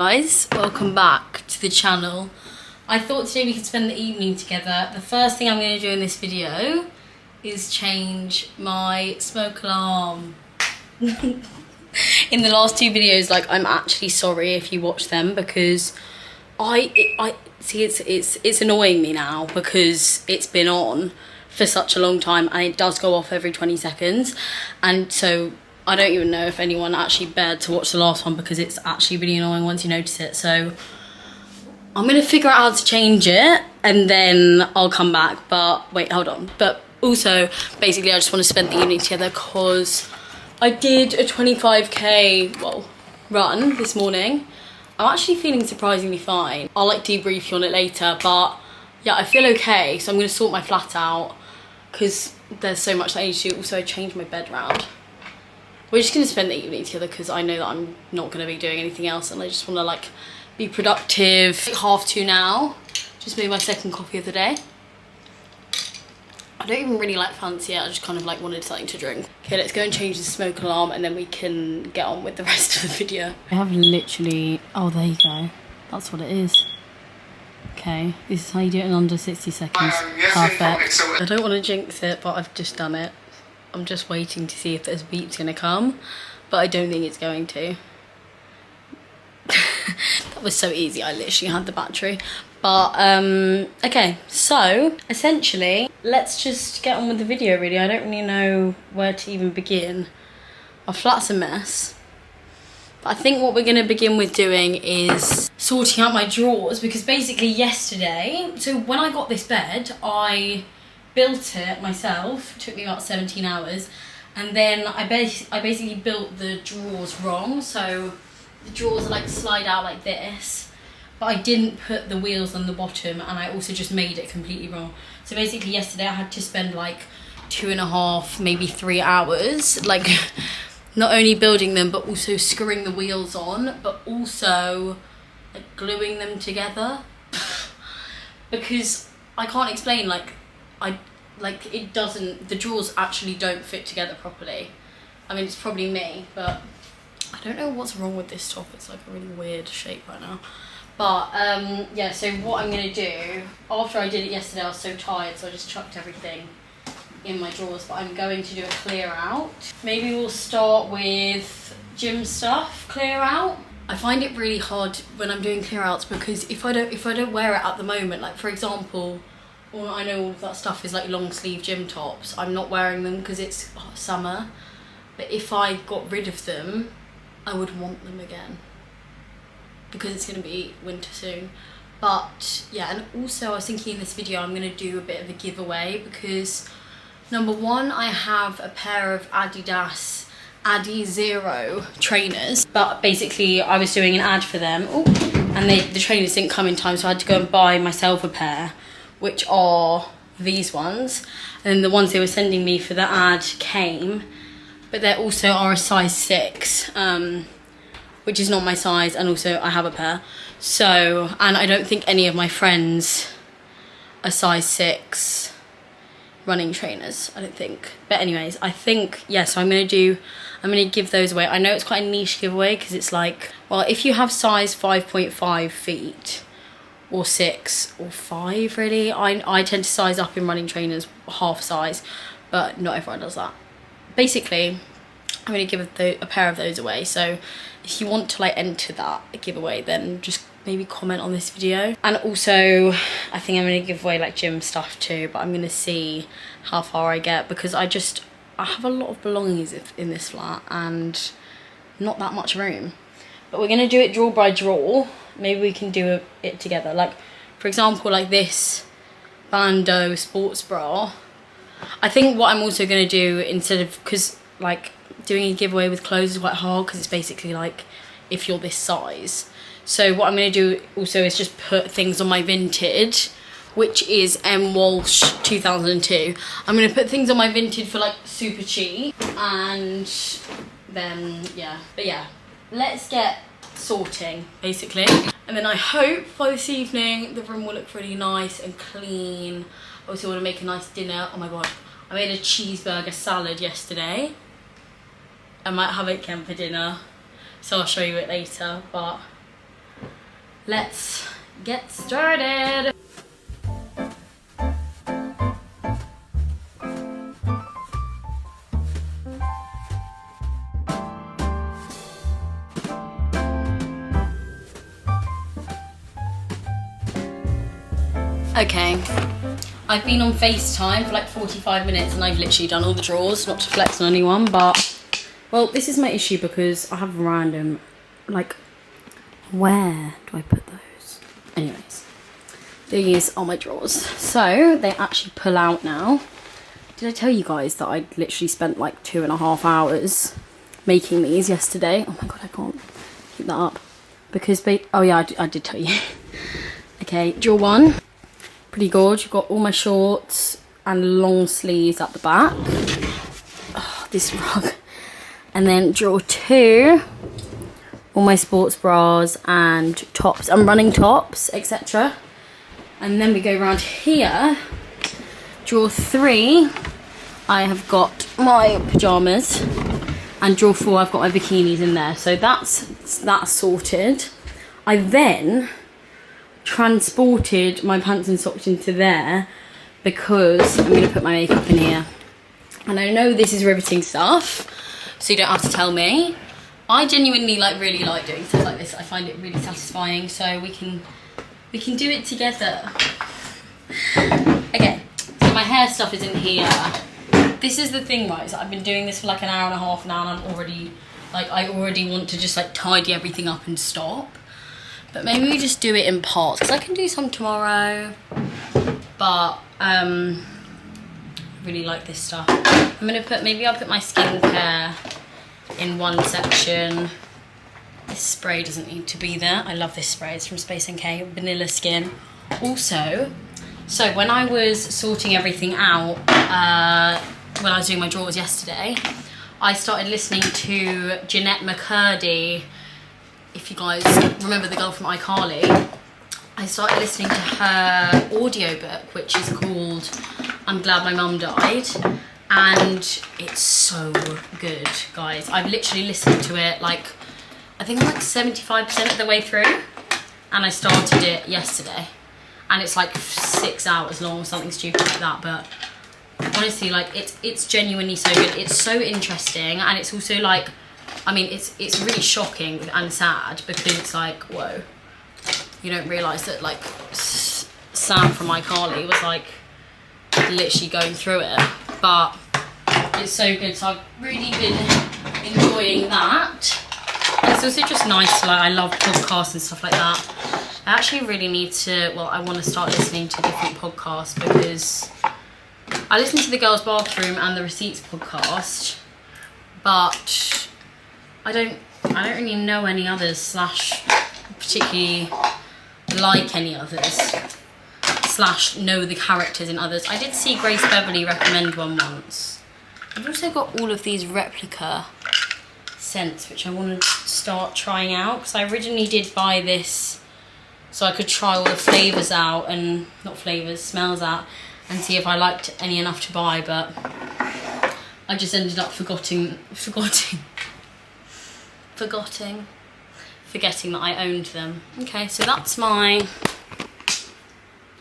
Guys, welcome back to the channel. I thought today we could spend the evening together. The first thing I'm going to do in this video is change my smoke alarm. In the last two videos, like, I'm actually sorry if you watch them because I see it's annoying me now because it's been on for such a long time and it does go off every 20 seconds, and so I don't even know if anyone actually bared to watch the last one because it's actually really annoying once you notice it. So I'm gonna figure out how to change it and then I'll come back. But wait, hold on. But also, basically, I just want to spend the evening together because I did a 25k run this morning. I'm actually feeling surprisingly fine. I'll like debrief you on it later, but yeah, I feel okay. So I'm gonna sort my flat out because there's so much that I need to do. Also, I changed my bed round. We're just going to spend the evening together because I know that I'm not going to be doing anything else and I just want to like be productive. 2:30 now. Just made my second coffee of the day. I don't even really like fancy it. I just kind of like wanted something to drink. Okay, let's go and change the smoke alarm and then we can get on with the rest of the video. I have literally... Oh, there you go. That's what it is. Okay, this is how you do it in under 60 seconds. Perfect. I don't want to jinx it, but I've just done it. I'm just waiting to see if this beep's gonna come, but I don't think it's going to. That was so easy, I literally had the battery. But, okay, so, essentially, let's just get on with the video, really. I don't really know where to even begin. Our flat's a mess. But I think what we're gonna begin with doing is sorting out my drawers, because basically yesterday, so when I got this bed, I built it myself. It took me about 17 hours, and then I basically built the drawers wrong, so the drawers like slide out like this, but I didn't put the wheels on the bottom, and I also just made it completely wrong. So basically yesterday I had to spend like 2.5 maybe 3 hours like not only building them but also screwing the wheels on, but also like gluing them together because I can't explain, the drawers actually don't fit together properly. I mean, it's probably me, but I don't know what's wrong with this top. It's like a really weird shape right now. But yeah, so what I'm gonna do, after I did it yesterday, I was so tired, so I just chucked everything in my drawers, but I'm going to do a clear out. Maybe we'll start with gym stuff, clear out. I find it really hard when I'm doing clear outs because if I don't wear it at the moment, like for example, I know all of that stuff is like long sleeve gym tops. I'm not wearing them because it's summer. But if I got rid of them, I would want them again because it's going to be winter soon. But yeah, and also I was thinking in this video I'm going to do a bit of a giveaway because number one, I have a pair of Adidas Adi Zero trainers, but basically I was doing an ad for them. And the trainers didn't come in time, so I had to go and buy myself a pair, which are these ones, and the ones they were sending me for the ad came, but they also are a size 6, which is not my size, and also I have a pair. So, and I don't think any of my friends are size 6 running trainers, I don't think. But anyways, I think, yeah, so I'm gonna give those away. I know it's quite a niche giveaway because it's like, well, if you have size 5.5 feet, or 6 or 5 really. I tend to size up in running trainers half size, but not everyone does that. Basically, I'm going to give a pair of those away, so if you want to like enter that giveaway, then just maybe comment on this video. And also I think I'm going to give away like gym stuff too, but I'm going to see how far I get because I have a lot of belongings in this flat and not that much room. But we're going to do it drawer by drawer. Maybe we can do it together. Like, for example, like this Bando sports bra. I think what I'm also going to do instead of, because like doing a giveaway with clothes is quite hard because it's basically like if you're this size. So what I'm going to do also is just put things on my Vinted, which is M Walsh 2002. I'm going to put things on my Vinted for like super cheap, and then yeah. But yeah, let's get sorting basically, and then I hope by this evening the room will look really nice and clean. I also want to make a nice dinner. Oh my god, I made a cheeseburger salad yesterday. I might have it again for dinner, so I'll show you it later, but let's get started. Okay, I've been on FaceTime for like 45 minutes and I've literally done all the drawers, not to flex on anyone, but, well, this is my issue because I have random, like, where do I put those? Anyways, these are my drawers. So, they actually pull out now. Did I tell you guys that I literally spent like 2.5 hours making these yesterday? Oh my god, I can't keep that up. Because, oh yeah, I did tell you. Okay, drawer 1. Pretty good. You've got all my shorts and long sleeves at the back. Oh, this rug. And then drawer 2, all my sports bras and tops and running tops, etc. And then we go around here. Drawer 3, I have got my pyjamas. And drawer 4, I've got my bikinis in there. So that's sorted. I then transported my pants and socks into there because I'm going to put my makeup in here. And I know this is riveting stuff, so you don't have to tell me. I genuinely really like doing stuff like this. I find it really satisfying, so we can do it together. Okay, so my hair stuff is in here. This is the thing, right, is I've been doing this for like an hour and a half now and I'm already, I already want to just like tidy everything up and stop. But maybe we just do it in parts, because I can do some tomorrow. But I really like this stuff. I'm gonna maybe I'll put my skincare in one section. This spray doesn't need to be there. I love this spray, it's from Space NK, Vanilla Skin. Also, so when I was sorting everything out, when I was doing my drawers yesterday, I started listening to Jeanette McCurdy. If you guys remember the girl from iCarly, I started listening to her audiobook, which is called I'm Glad My Mum Died, and it's so good, guys. I've literally listened to it I think I'm like 75% of the way through, and I started it yesterday, and it's like 6 hours long or something stupid like that, but honestly, it's genuinely so good. It's so interesting, and it's also I mean, it's really shocking and sad because it's like, whoa, you don't realise that Sam from iCarly was literally going through it, but it's so good. So I've really been enjoying that. And it's also just nice, I love podcasts and stuff like that. I actually really need to, I want to start listening to different podcasts because I listen to the Girls Bathroom and the Receipts podcast, but I don't really know any others / particularly like any others / know the characters in others. I did see Grace Beverly recommend one once. I've also got all of these replica scents which I want to start trying out, because I originally did buy this so I could try all the flavours out, and smells out, and see if I liked any enough to buy, but I just ended up forgetting that I owned them. Okay, so that's my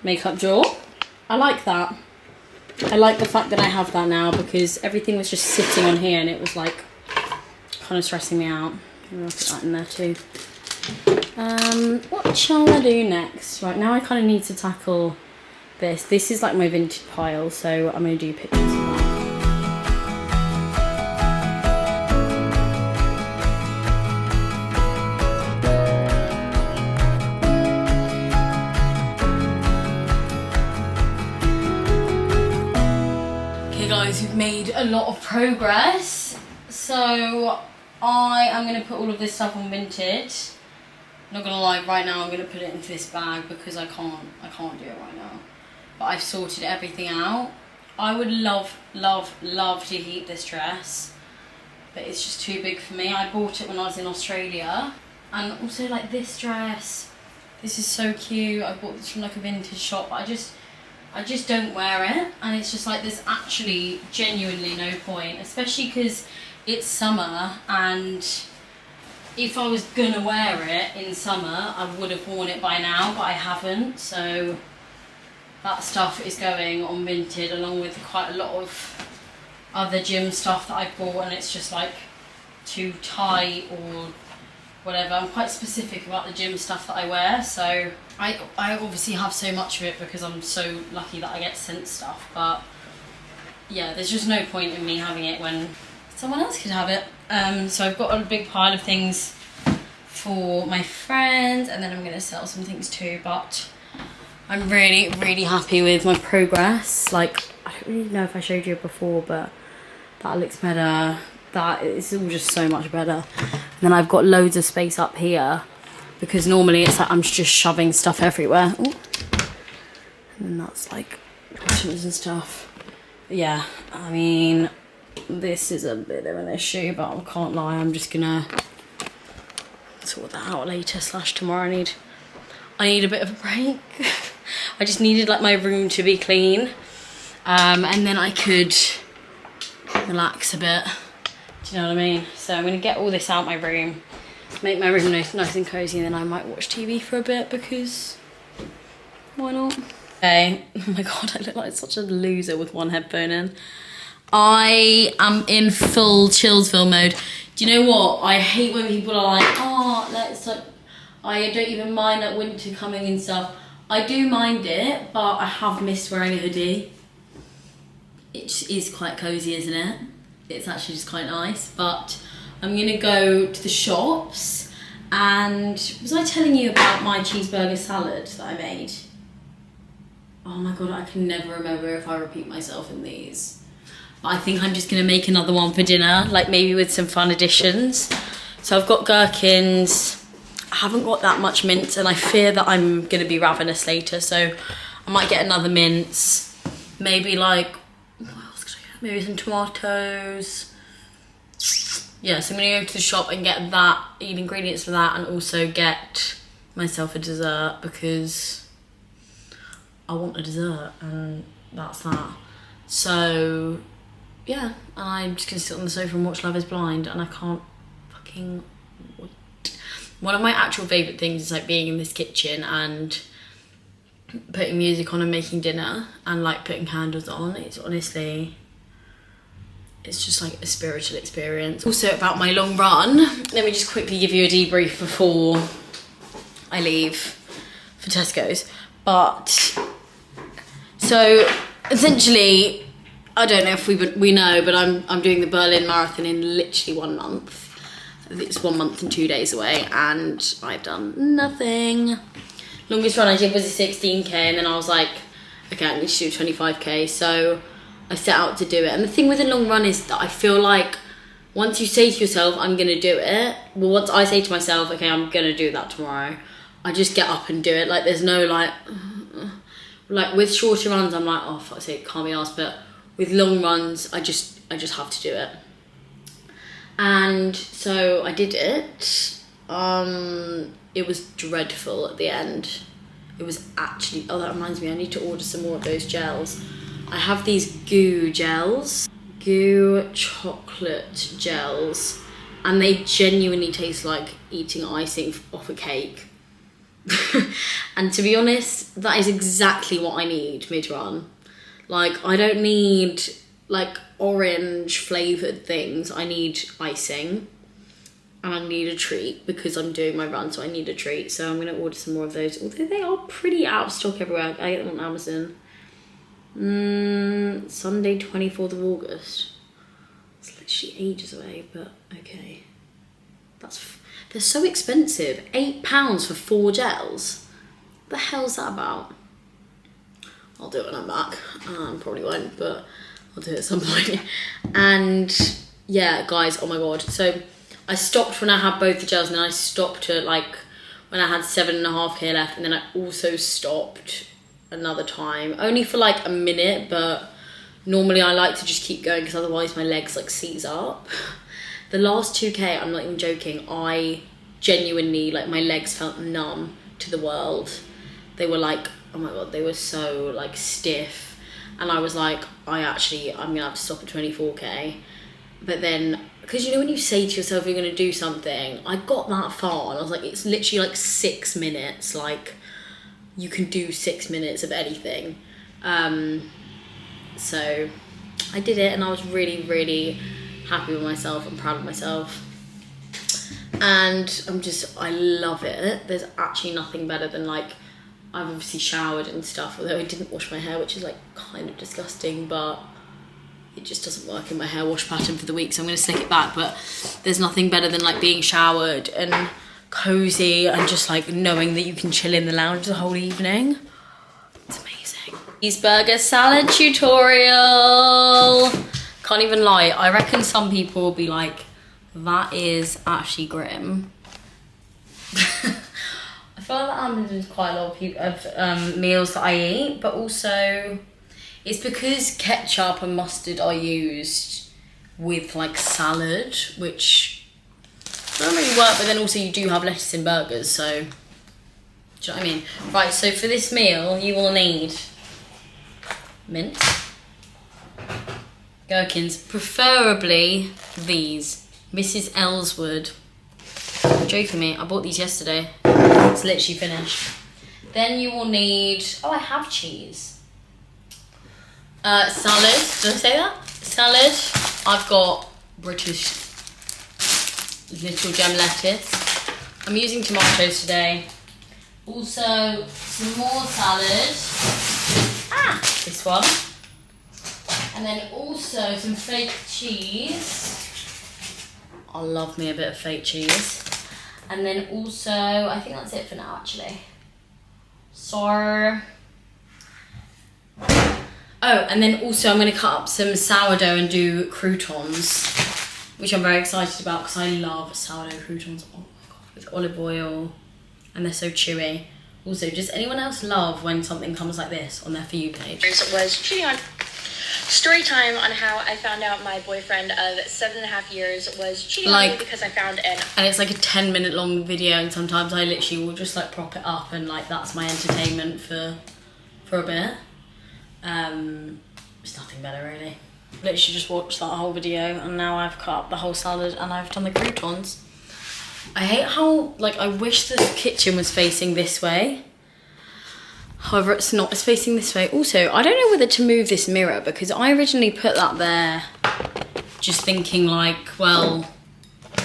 makeup drawer. I like that. I like the fact that I have that now, because everything was just sitting on here and it was kind of stressing me out. Maybe I'll put that in there too. What shall I do next? Right, now I kind of need to tackle this. This is my vintage pile, so I'm going to do pictures of that. Guys, we've made a lot of progress, so I am going to put all of this stuff on Vinted. Not gonna lie, right now I'm gonna put it into this bag because I can't do it right now, but I've sorted everything out. I would love to keep this dress, but it's just too big for me. I bought it when I was in Australia, and also this dress, this is so cute. I bought this from a vintage shop, but I just don't wear it, and it's just there's actually genuinely no point, especially because it's summer and if I was gonna wear it in summer, I would have worn it by now, but I haven't, so that stuff is going on Vinted along with quite a lot of other gym stuff that I've bought, and it's just like too tight or whatever. I'm quite specific about the gym stuff that I wear, so I obviously have so much of it because I'm so lucky that I get sent stuff, but yeah, there's just no point in me having it when someone else could have it. So I've got a big pile of things for my friends, and then I'm gonna sell some things too, but I'm really, really happy with my progress. Like, I don't really know if I showed you before, but that looks better. That is all just so much better. And then I've got loads of space up here because normally it's like I'm just shoving stuff everywhere. Ooh. And then that's like cushions and stuff. But yeah, I mean, this is a bit of an issue, but I can't lie, I'm just gonna sort that out later / tomorrow. I need a bit of a break. I just needed like my room to be clean, and then I could relax a bit. Do you know what I mean? So I'm gonna get all this out my room, make my room nice and cozy, and then I might watch TV for a bit because why not? Okay. Oh my god, I look like such a loser with one headphone in. I am in full Chillsville mode. Do you know what? I hate when people are like, oh, let's like, I don't even mind like winter coming and stuff. I do mind it, but I have missed wearing a hoodie. It is quite cozy, isn't it? It's actually just quite nice. But I'm gonna go to the shops, and was I telling you about my cheeseburger salad that I made? Oh my god, I can never remember if I repeat myself in these. But I think I'm just gonna make another one for dinner, like maybe with some fun additions. So I've got gherkins. I haven't got that much mince, and I fear that I'm gonna be ravenous later, so I might get another mince. Maybe like, what else could I get? Maybe some tomatoes. Yeah, so I'm gonna go to the shop and get that, eat ingredients for that, and also get myself a dessert because I want a dessert, and that's that. So yeah, and I'm just gonna sit on the sofa and watch Love is Blind, and I can't fucking wait. One of my actual favourite things is like being in this kitchen and putting music on and making dinner and like putting candles on. It's honestly, it's just like a spiritual experience. Also about my long run, let me just quickly give you a debrief before I leave for Tesco's. But so essentially, I don't know if we know, but I'm doing the Berlin Marathon in literally 1 month. It's 1 month and 2 days away, and I've done nothing. Longest run I did was a 16k, and then I was like, okay, I need to do 25k, so I set out to do it. And the thing with a long run is that I feel like once you say to yourself, I'm gonna do it, well, once I say to myself, okay, I'm gonna do that tomorrow, I just get up and do it. Like, there's no like with shorter runs, I'm like, oh, fuck's sake, can't be arsed, but with long runs, I just have to do it. And so I did it. It was dreadful at the end. It was actually, oh, that reminds me, I need to order some more of those gels. I have these goo gels, goo chocolate gels, and they genuinely taste like eating icing off a cake. And to be honest, that is exactly what I need mid-run. Like, I don't need like orange flavoured things. I need icing, and I need a treat because I'm doing my run, so I need a treat. So I'm going to order some more of those, although they are pretty out of stock everywhere. I get them on Amazon. Sunday 24th of August. It's literally ages away, but okay. They're so expensive. £8 for 4 gels. What the hell's that about? I'll do it when I'm back. Probably won't, but I'll do it at some point. And yeah, guys, oh my god. So I stopped when I had both the gels, and then I stopped at like when I had 7.5k left, and then I also stopped another time, only for like a minute, but normally I like to just keep going because otherwise my legs like seize up. The last 2k, I'm not even joking, I genuinely, like, my legs felt numb to the world. They were like, oh my god, they were so like stiff, and I was like, I'm gonna have to stop at 24k. But then because you know when you say to yourself you're going to do something, I got that far and I was like, it's literally like 6 minutes, like you can do 6 minutes of anything. So I did it and I was really, really happy with myself and proud of myself. And I love it. There's actually nothing better than like, I've obviously showered and stuff, although I didn't wash my hair, which is like kind of disgusting, but it just doesn't work in my hair wash pattern for the week, so I'm going to slick it back. But there's nothing better than like being showered and cozy and just like knowing that you can chill in the lounge the whole evening. It's amazing. Cheeseburger salad tutorial. Can't even lie, I reckon some people will be like, that is actually grim. I feel like that happens with quite a lot of people, meals that I eat, but also it's because ketchup and mustard are used with like salad, which don't really work, but then also you do have lettuce in burgers, so do you know what I mean? Right, so for this meal you will need mint, gherkins, preferably these, Mrs. Ellswood. You're joking me, I bought these yesterday. It's literally finished. Then you will need, oh, I have cheese. Salad, did I say that? Salad, I've got British little gem lettuce. I'm using tomatoes today. Also, some more salad. This one. And then also some fake cheese. I love me a bit of fake cheese. And then also, I think that's it for now actually. So, and then also I'm going to cut up some sourdough and do croutons, which I'm very excited about because I love sourdough croutons. Oh my god, with olive oil, and they're so chewy. Also, does anyone else love when something comes like this on their For You page? Was cheating on. Story time on how I found out my boyfriend of 7.5 years was cheating on me because I found an... And it's like a 10-minute long video, and sometimes I literally will just like prop it up and like that's my entertainment for a bit. It's nothing better really. Literally just watched that whole video and now I've cut up the whole salad and I've done the croutons. I hate how, like, I wish the kitchen was facing this way. However, it's not, it's facing this way. Also, I don't know whether to move this mirror because I originally put that there just thinking like, well,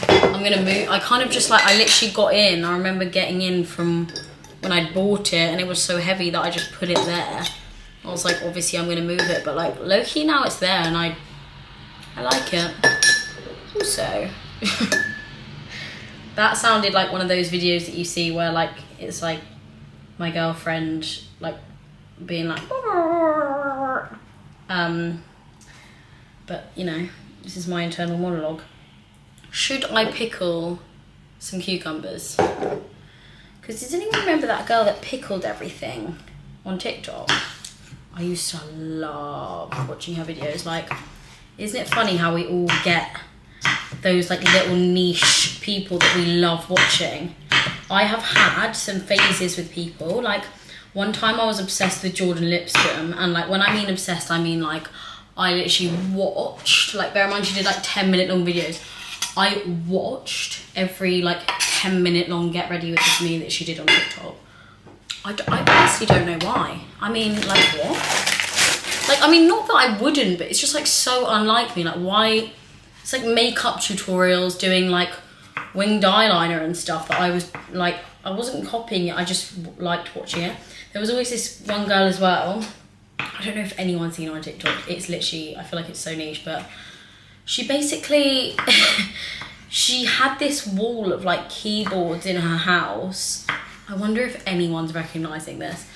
I'm gonna move. I kind of just like, I literally got in. I remember getting in from when I bought it and it was so heavy that I just put it there. I was like, obviously I'm gonna move it, but like low-key now it's there and I like it. Also, that sounded like one of those videos that you see where like, it's like, my girlfriend like being like but you know, this is my internal monologue. Should I pickle some cucumbers? Because does anyone remember that girl that pickled everything on TikTok? I used to love watching her videos. Like, isn't it funny how we all get those like little niche people that we love watching? I have had some phases with people. Like, one time I was obsessed with Jordan Lipscomb, and like when I mean obsessed, I mean like I literally watched, like, bear in mind she did like 10-minute long videos. I watched every like 10-minute long get ready with me that she did on TikTok. I honestly don't know why. I mean, like, what? Like, I mean, not that I wouldn't, but it's just like so unlike me. Like, why? It's like makeup tutorials, doing like winged eyeliner and stuff that I was like, I wasn't copying it, I just liked watching it. There was always this one girl as well, I don't know if anyone's seen her on TikTok, it's literally, I feel like it's so niche, but she basically, she had this wall of like keyboards in her house. I wonder if anyone's recognising this.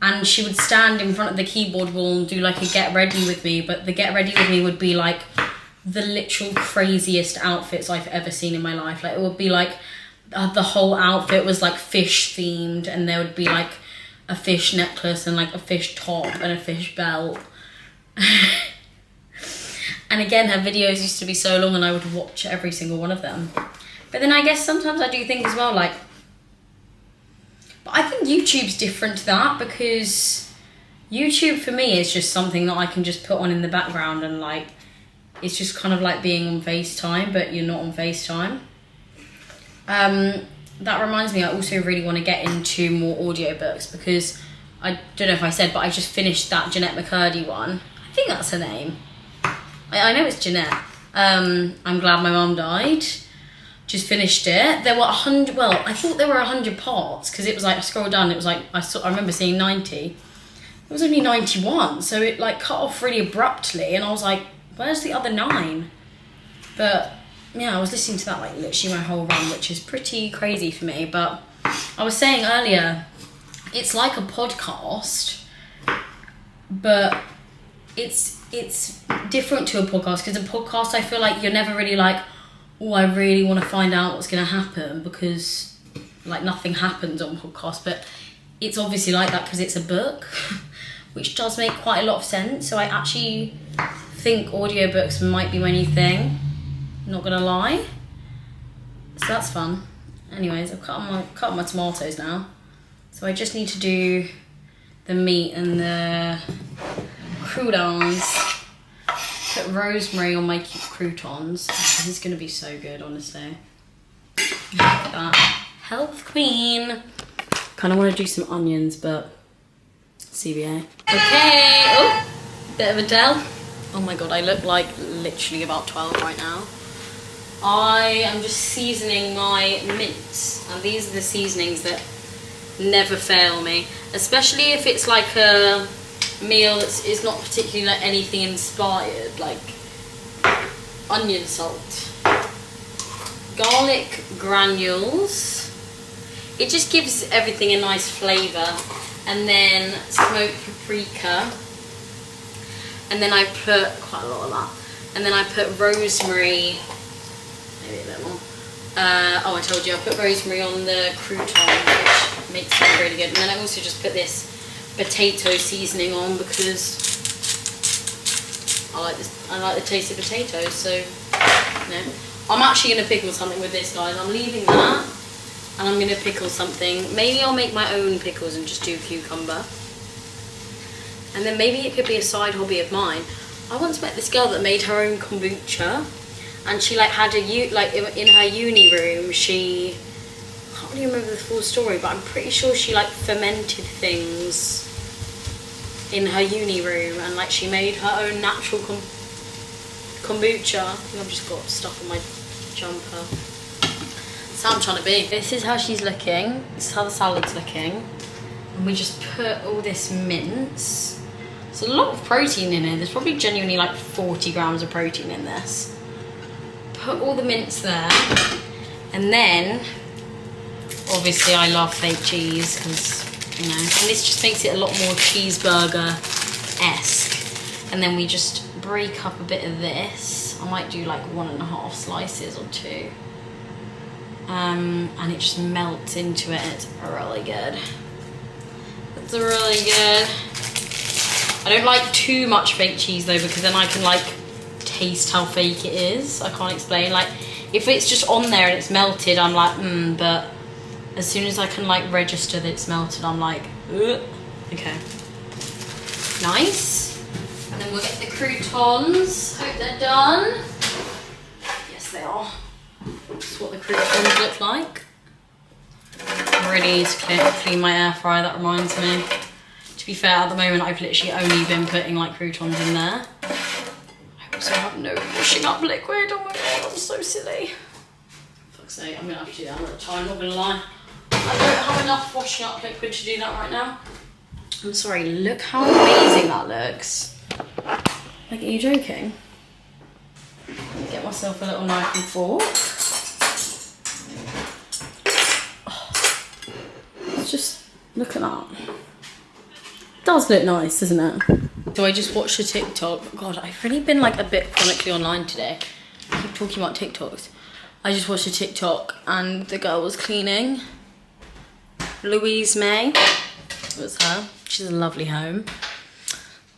And she would stand in front of the keyboard wall and do like a get ready with me, but the get ready with me would be like the literal craziest outfits I've ever seen in my life. Like, it would be like the whole outfit was like fish themed, and there would be like a fish necklace and like a fish top and a fish belt. And again, her videos used to be so long and I would watch every single one of them. But then I guess sometimes I do think as well, like, but I think YouTube's different to that, because YouTube for me is just something that I can just put on in the background and like it's just kind of like being on FaceTime, but you're not on FaceTime. That reminds me, I also really want to get into more audiobooks, because I don't know if I said, but I just finished that Jeanette McCurdy one. I think that's her name. I know it's Jeanette. I'm Glad My Mum Died. Just finished it. There were 100, well, I thought there were 100 parts, because it was like, I scrolled down, it was like, I remember seeing 90. It was only 91, so it like cut off really abruptly, and I was like, where's the other 9? But yeah, I was listening to that like literally my whole run, which is pretty crazy for me. But I was saying earlier, it's like a podcast, but it's different to a podcast, because a podcast, I feel like you're never really like, oh, I really want to find out what's going to happen, because like nothing happens on podcast. But it's obviously like that because it's a book, which does make quite a lot of sense. So I actually think audiobooks might be my new thing, not gonna lie. So that's fun. Anyways, I've cut on my tomatoes now, so I just need to do the meat and the croutons. Put rosemary on my croutons. This is gonna be so good, honestly. Look at that. Health queen. Kind of want to do some onions, but CBA. Okay. Oh, bit of a del. Oh my god, I look like literally about 12 right now. I am just seasoning my mince, and these are the seasonings that never fail me, especially if it's like a meal that is not particularly like anything inspired, like onion salt, garlic granules. It just gives everything a nice flavour, and then smoked paprika, and then I put quite a lot of that, and then I put rosemary, maybe a bit more. Oh, I told you, I put rosemary on the croutons, which makes it really good. And then I also just put this potato seasoning on, because I like the taste of potatoes. So, you know, I'm actually going to pickle something with this, guys. I'm leaving that, and I'm going to pickle something. Maybe I'll make my own pickles and just do cucumber. And then maybe it could be a side hobby of mine. I once met this girl that made her own kombucha, and she like had in her uni room, she, I can't really remember the full story, but I'm pretty sure she like fermented things in her uni room, and like she made her own natural kombucha. I think I've just got stuff on my jumper. That's how I'm trying to be. This is how she's looking. This is how the salad's looking. And we just put all this mince. There's a lot of protein in it. There's probably genuinely like 40 grams of protein in this. Put all the mince there. And then, obviously I love fake cheese, because, you know, and this just makes it a lot more cheeseburger-esque. And then we just break up a bit of this. I might do like 1.5 slices or 2. And it just melts into it. It's really good. It's really good. I don't like too much fake cheese though, because then I can like taste how fake it is. I can't explain. Like if it's just on there and it's melted, I'm like, but as soon as I can like register that it's melted, I'm like, ugh. Okay. Nice. And then we'll get the croutons. Hope they're done. Yes, they are. That's what the croutons look like. I really need to clean my air fryer, that reminds me. To be fair, at the moment I've literally only been putting like croutons in there. I also have no washing up liquid. Oh my god, I'm so silly. Fuck's sake, I'm gonna have to do that another time, not gonna lie. I don't have enough washing up liquid to do that right now. I'm sorry, look how amazing that looks. Like, are you joking? Let me get myself a little knife and fork. Just look at that. It does look nice, doesn't it? So I just watched a TikTok. God, I've really been like a bit chronically online today. I keep talking about TikToks. I just watched a TikTok and the girl was cleaning. Louise May was her. She's a lovely home,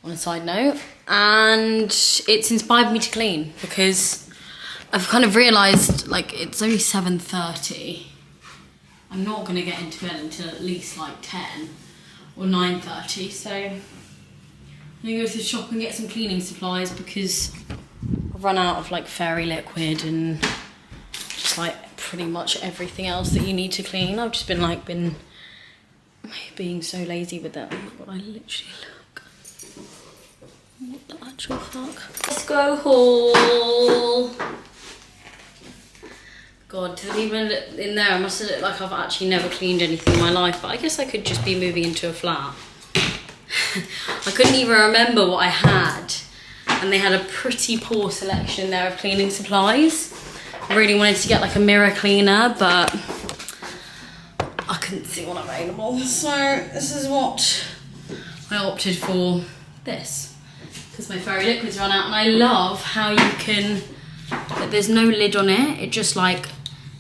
on a side note. And it's inspired me to clean, because I've kind of realised like it's only 7:30. I'm not going to get into bed until at least like 10 or 9:30, so I'm going to go to the shop and get some cleaning supplies, because I've run out of like fairy liquid and just like pretty much everything else that you need to clean. I've just been being so lazy with it. Oh my god, I literally look. What the actual fuck? Let's go haul. God, to even in there, I must have looked like I've actually never cleaned anything in my life, but I guess I could just be moving into a flat. I couldn't even remember what I had, and they had a pretty poor selection there of cleaning supplies. I really wanted to get like a mirror cleaner, but I couldn't see one available. So this is what I opted for, this, because my fairy liquids run out, and I love how you can, like, there's no lid on it, it just like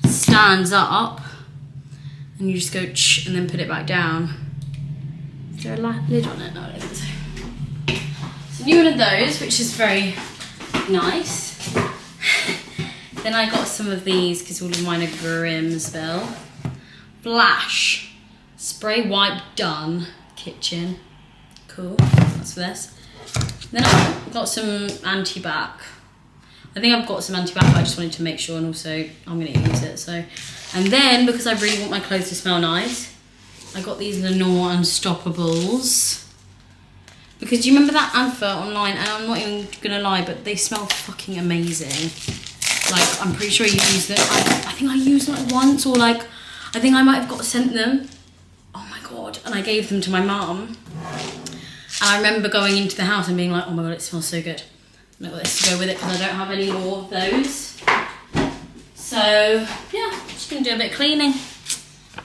stands up and you just go and then put it back down. Is there a lid on it? No, I don't think so. So new one of those, which is very nice. Then I got some of these because all of mine are Grimsville. Flash spray wipe done kitchen. Cool, that's for this. Then I've got some anti-bac. I think I've got some anti-bac, but I just wanted to make sure, and also I'm gonna use it. So, and then because I really want my clothes to smell nice, I got these Lenore Unstoppables. Because do you remember that advert online? And I'm not even gonna lie, but they smell fucking amazing. Like, I'm pretty sure you use them. I think I used them like once, or like, I think I might have got sent them. Oh my god! And I gave them to my mum. And I remember going into the house and being like, oh my god, it smells so good. I've got this to go with it because I don't have any more of those. So yeah, just gonna do a bit of cleaning.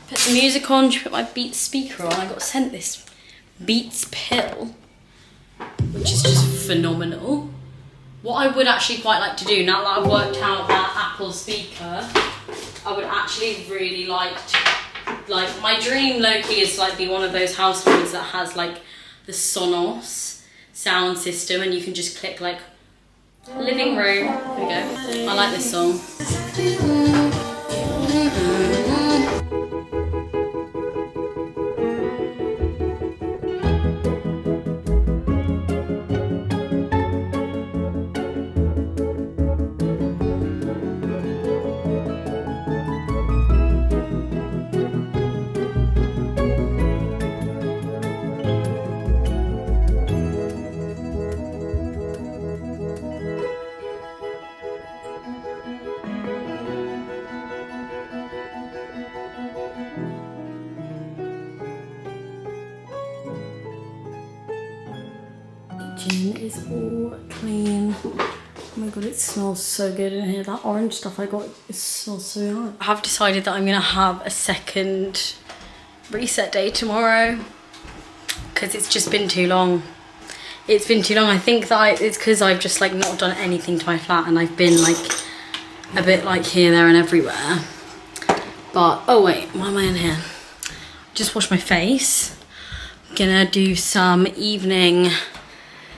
Put the music on, put my Beats speaker on. I got sent this Beats pill, which is just phenomenal. What I would actually quite like to do, now that I've worked out that Apple speaker, I would actually really like to, like, my dream low-key is to like be one of those households that has like the Sonos sound system, and you can just click like living room. There we go. I like this song. Kitchen is all clean. Oh my god, it smells so good in here. That orange stuff I got, it smells so nice. I have decided that I'm gonna have a second reset day tomorrow because it's just been too long. It's been too long. I think that it's because I've just like not done anything to my flat, and I've been like a bit like here, there and everywhere. But, oh wait, why am I in here? Just washed my face. Gonna do some evening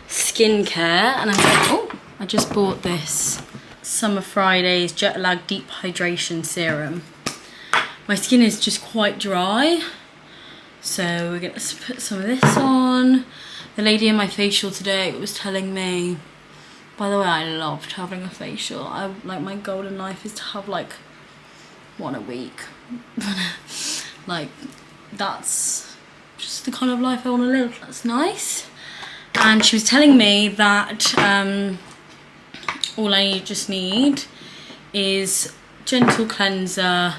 skincare, and I'm like, oh, I just bought this Summer Fridays Jet Lag Deep Hydration Serum. My skin is just quite dry, so we're gonna put some of this on. The lady in my facial today was telling me, by the way, I loved having a facial. I like, my goal in life is to have like one a week. Like, that's just the kind of life I want to live. That's nice. And she was telling me that all I just need is gentle cleanser,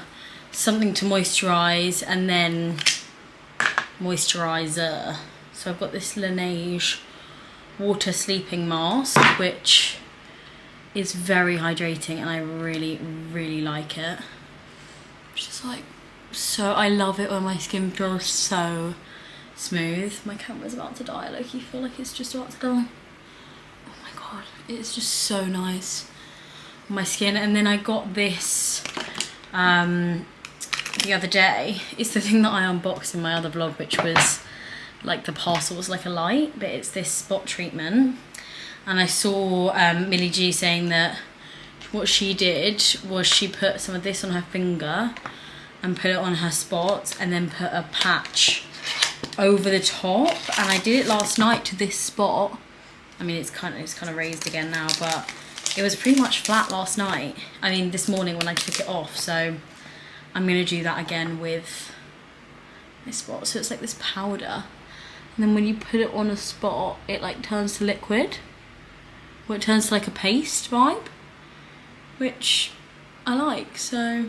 something to moisturize, and then moisturizer. So I've got this Laneige water sleeping mask, which is very hydrating, and I really, really like it. It's just like, so I love it when my skin feels so smooth. My camera's about to die. Like, you feel like it's just about to die. Oh my god, it's just so nice on my skin. And then I got this the other day. It's the thing that I unboxed in my other vlog, which was like the parcel was like a light, but it's this spot treatment. And I saw Millie G saying that what she did was she put some of this on her finger and put it on her spots, and then put a patch over the top. And I did it last night to this spot. I mean, it's kind of raised again now, but it was pretty much flat last night. I mean, this morning when I took it off. So I'm gonna do that again with my spot. So it's like this powder. And then when you put it on a spot, it like turns to liquid. Or it turns to like a paste vibe. Which I like. So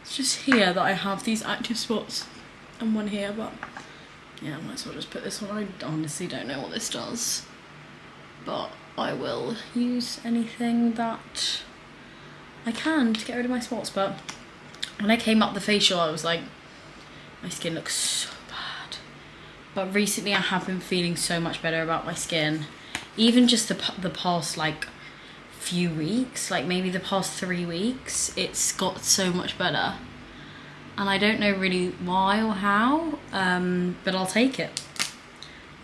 it's just here that I have these active spots. And one here, but yeah, I might as well just put this on. I honestly don't know what this does. But I will use anything that I can to get rid of my spots. But when I came up the facial, I was like, my skin looks so bad. But recently I have been feeling so much better about my skin. Even just the past like few weeks, like maybe the past 3 weeks, it's got so much better. And I don't know really why or how, but I'll take it.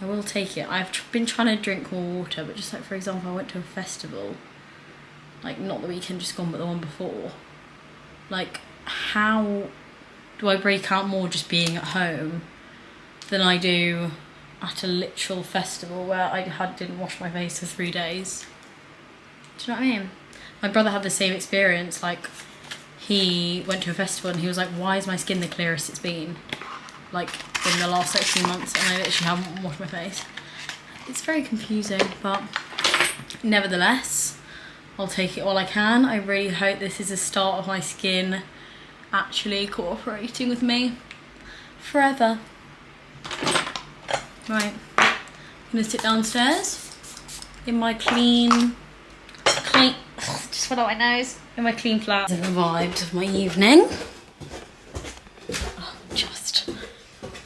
I will take it. I've been trying to drink more water, but just like, for example, I went to a festival, like not the weekend just gone, but the one before. Like, how do I break out more just being at home than I do at a literal festival where I didn't wash my face for 3 days? Do you know what I mean? My brother had the same experience. Like, he went to a festival and he was like, why is my skin the clearest it's been? Like, in the last like few months, and I literally haven't washed my face. It's very confusing, but nevertheless, I'll take it while I can. I really hope this is the start of my skin actually cooperating with me forever. Right, I'm gonna sit downstairs in my clean, just went out my nose, in my clean flat. The vibes of my evening.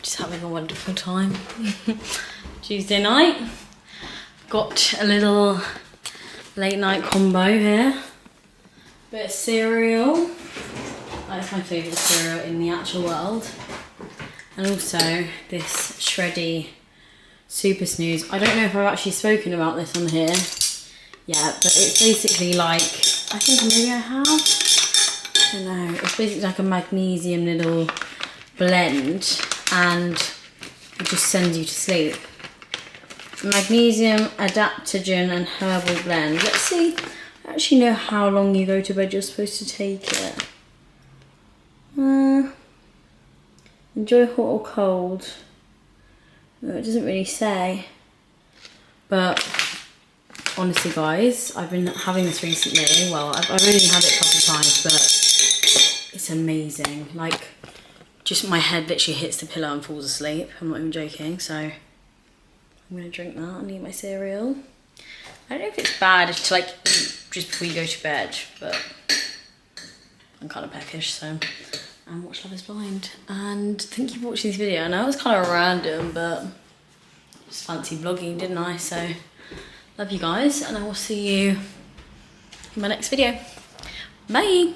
Just having a wonderful time. Tuesday night. Got a little late night combo here. Bit of cereal. That's my favourite cereal in the actual world. And also this shreddy super snooze. I don't know if I've actually spoken about this on here yet, but it's basically like, I think maybe I have. I don't know. It's basically like a magnesium little blend, and it just sends you to sleep. Magnesium, adaptogen and herbal blend. Let's see. I actually know how long you go to bed you're supposed to take it. Enjoy hot or cold. No, it doesn't really say. But honestly guys, I've been having this recently. Well, I've only had it a couple of times, but it's amazing. Like, just my head literally hits the pillow and falls asleep. I'm not even joking. So I'm gonna drink that and eat my cereal. I don't know if it's bad to like eat just before you go to bed, but I'm kind of peckish, so. And watch Love is Blind. And thank you for watching this video. I know it was kind of random, but just fancy vlogging, didn't I? So love you guys, and I will see you in my next video. Bye.